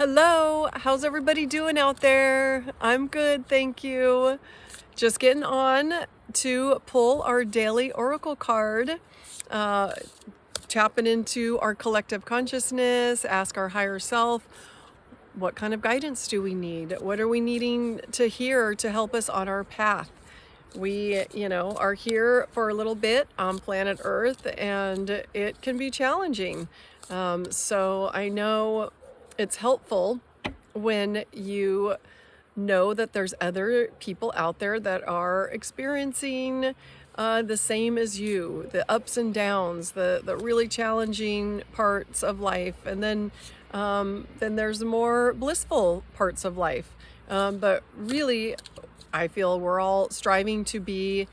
Hello, how's everybody doing out there? I'm good, thank you. Just getting on to pull our daily oracle card, uh, tapping into our collective consciousness, ask our higher self, what kind of guidance do we need? What are we needing to hear to help us on our path? We, are here for a little bit on planet Earth, and it can be challenging. So I know it's helpful when you know that there's other people out there that are experiencing the same as you, the ups and downs, the really challenging parts of life, and then there's more blissful parts of life. But really, I feel we're all striving to be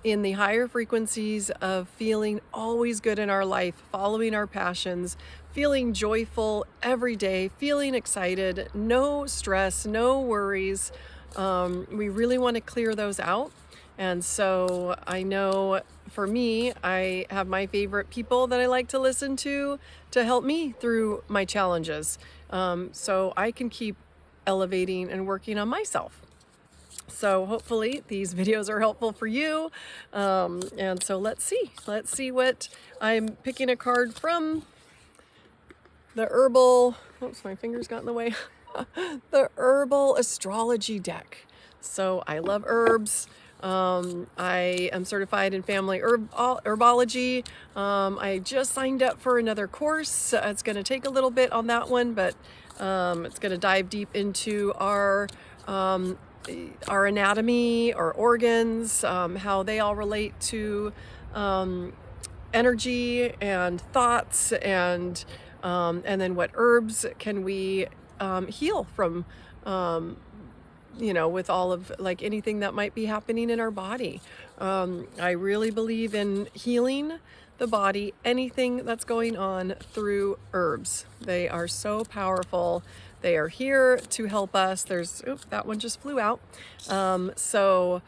in the higher frequencies of feeling always good in our life, following our passions, feeling joyful every day, feeling excited, no stress, no worries. We really want to clear those out. And so I know for me, I have my favorite people that I like to listen to help me through my challenges. So I can keep elevating and working on myself. So hopefully these videos are helpful for you. And so let's see what I'm picking a card from the herbal, oops, my fingers got in the way, the herbal astrology deck. So I love herbs. I am certified in family herbology. I just signed up for another course. It's going to take a little bit on that one, but it's going to dive deep into our anatomy, our organs, how they all relate to energy and thoughts, and then what herbs can we heal from, with all of like anything that might be happening in our body. I really believe in healing the body, anything that's going on through herbs. They are so powerful. They are here to help us. That one just flew out. So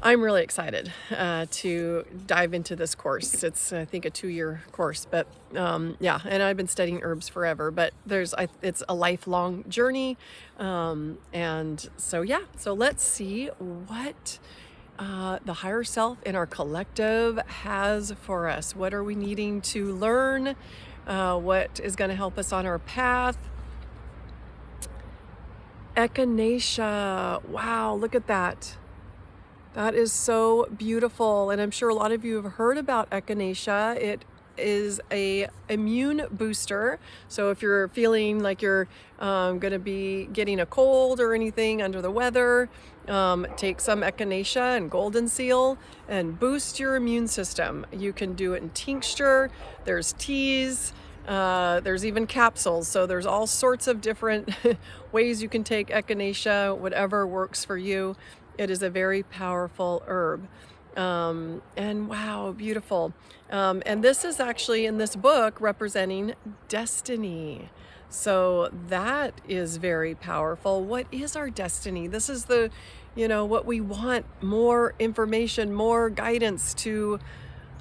I'm really excited to dive into this course. It's, I think, a 2-year course, but yeah, and I've been studying herbs forever, but it's a lifelong journey. And so, yeah, so let's see what the higher self in our collective has for us. What are we needing to learn? What is going to help us on our path? Echinacea. Wow, look at that. That is so beautiful. And I'm sure a lot of you have heard about echinacea. It is a immune booster. So if you're feeling like you're going to be getting a cold or anything under the weather, take some echinacea and golden seal and boost your immune system. You can do it in tincture. There's teas. There's even capsules. So there's all sorts of different ways you can take echinacea, whatever works for you. It is a very powerful herb. And wow, beautiful. And this is actually in this book representing destiny. So that is very powerful. What is our destiny? This is what we want: more information, more guidance to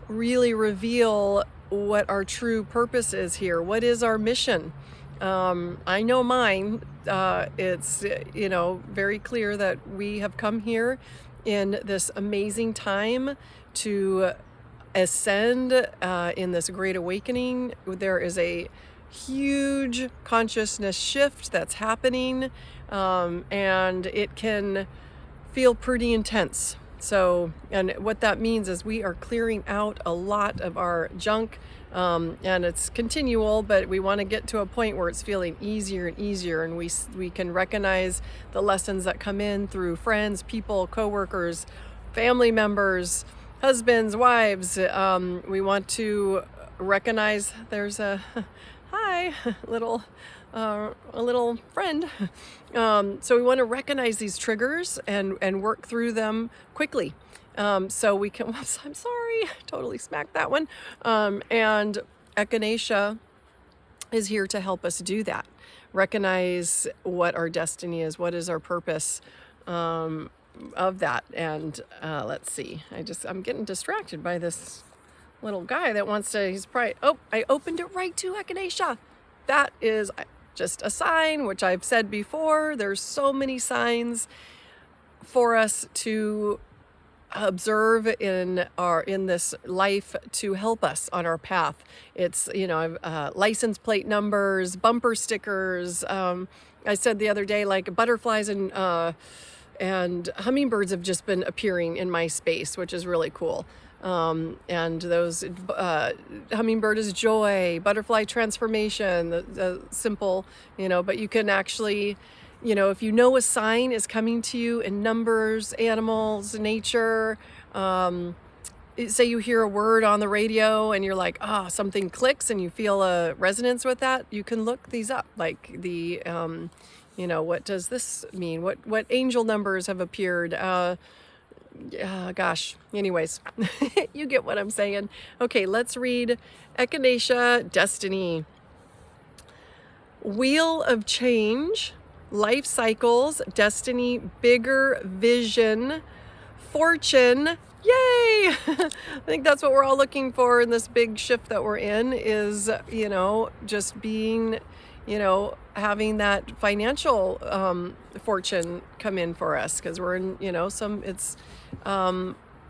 really reveal what our true purpose is here. What is our mission? I know mine. It's, very clear that we have come here in this amazing time to ascend in this great awakening. There is a huge consciousness shift that's happening, and it can feel pretty intense. So, and what that means is we are clearing out a lot of our junk, and it's continual, but we want to get to a point where it's feeling easier and easier, and we can recognize the lessons that come in through friends, people, coworkers, family members, husbands, wives. We want to recognize there's a little friend. So we want to recognize these triggers and work through them quickly. So we can, whoops, I'm sorry, totally smacked that one. And echinacea is here to help us do that. Recognize what our destiny is, what is our purpose of that. And let's see, I'm getting distracted by this little guy that wants to, he's probably, oh, I opened it right to echinacea. That is just a sign, which I've said before. There's so many signs for us to observe in this life to help us on our path. It's, license plate numbers, bumper stickers. I said the other day, like butterflies and hummingbirds have just been appearing in my space, which is really cool. And those hummingbird is joy, butterfly transformation, the simple, but you can actually, if you know a sign is coming to you in numbers, animals, nature, say you hear a word on the radio and you're like, something clicks and you feel a resonance with that, you can look these up, like the, what does this mean? What angel numbers have appeared? Gosh, anyways, you get what I'm saying. Okay, let's read Echinacea Destiny. Wheel of Change, Life Cycles, Destiny, Bigger Vision, Fortune. Yay! I think that's what we're all looking for in this big shift that we're in is, just being, having that financial fortune come in for us, because we're in,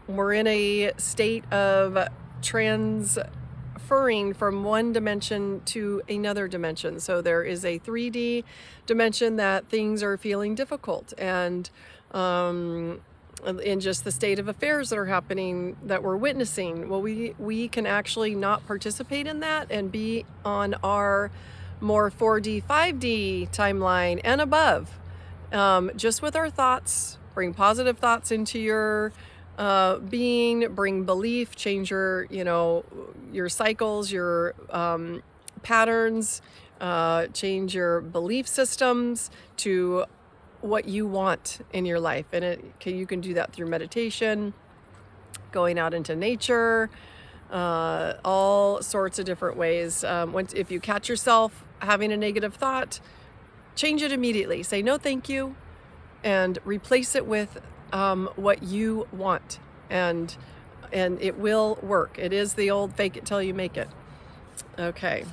we're in a state of transferring from one dimension to another dimension. So there is a 3D dimension that things are feeling difficult, and in just the state of affairs that are happening that we're witnessing, well, we can actually not participate in that and be on our more 4D, 5D timeline and above, just with our thoughts. Bring positive thoughts into your being, bring belief, change your cycles, your patterns, change your belief systems to what you want in your life. And you can do that through meditation, going out into nature, all sorts of different ways. If you catch yourself having a negative thought, change it immediately. Say no thank you, and replace it with what you want, and it will work. It is the old fake it till you make it. Okay,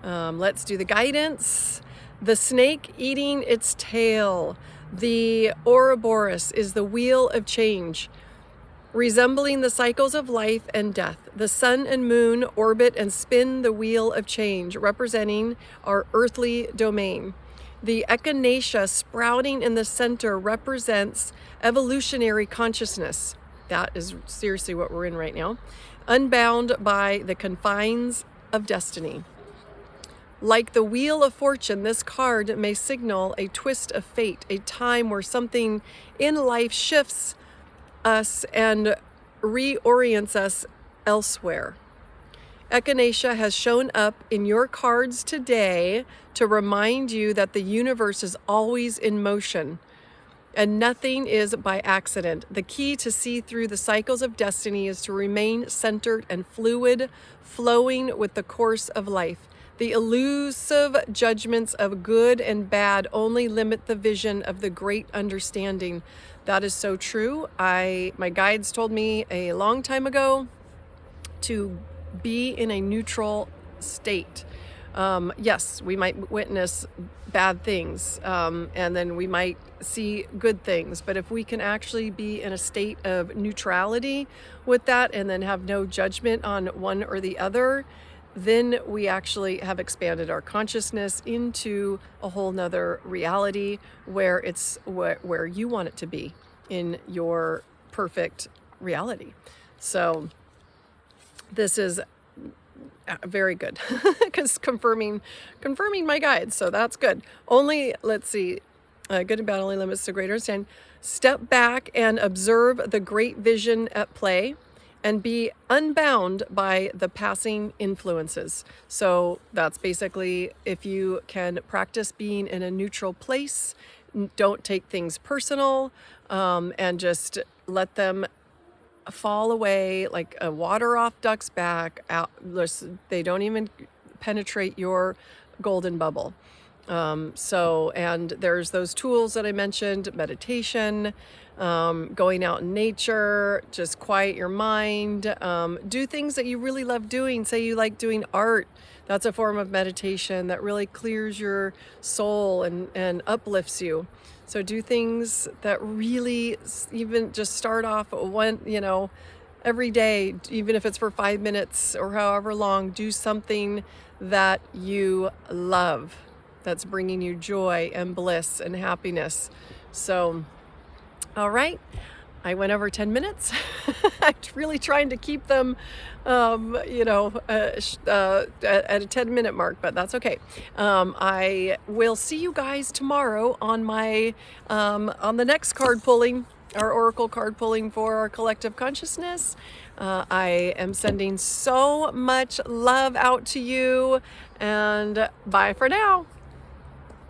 let's do the guidance. The snake eating its tail. The Ouroboros is the wheel of change, resembling the cycles of life and death. The sun and moon orbit and spin the wheel of change, representing our earthly domain. The echinacea sprouting in the center represents evolutionary consciousness. That is seriously what we're in right now. Unbound by the confines of destiny. Like the Wheel of Fortune, this card may signal a twist of fate, a time where something in life shifts us and reorients us elsewhere. Echinacea has shown up in your cards today to remind you that the universe is always in motion and nothing is by accident. The key to see through the cycles of destiny is to remain centered and fluid, flowing with the course of life. The elusive judgments of good and bad only limit the vision of the great understanding. That is so true. My guides told me a long time ago to be in a neutral state. Yes, we might witness bad things, and then we might see good things. But if we can actually be in a state of neutrality with that and then have no judgment on one or the other, then we actually have expanded our consciousness into a whole nother reality where it's where you want it to be in your perfect reality. So this is very good because confirming my guides. So that's good. Only, let's see, good and bad only limits to greater understanding. Step back and observe the great vision at play, and be unbound by the passing influences. So that's basically, if you can practice being in a neutral place, don't take things personal, and just let them fall away like a water off duck's back. They don't even penetrate your golden bubble. And there's those tools that I mentioned, meditation, going out in nature, just quiet your mind, do things that you really love doing. Say you like doing art. That's a form of meditation that really clears your soul and uplifts you. So do things that really, even just start off every day, even if it's for 5 minutes or however long, do something that you love, that's bringing you joy and bliss and happiness. So, all right, I went over 10 minutes. I'm really trying to keep them, at a 10-minute mark, but that's okay. I will see you guys tomorrow on on the next card pulling, our oracle card pulling for our collective consciousness. I am sending so much love out to you, and bye for now.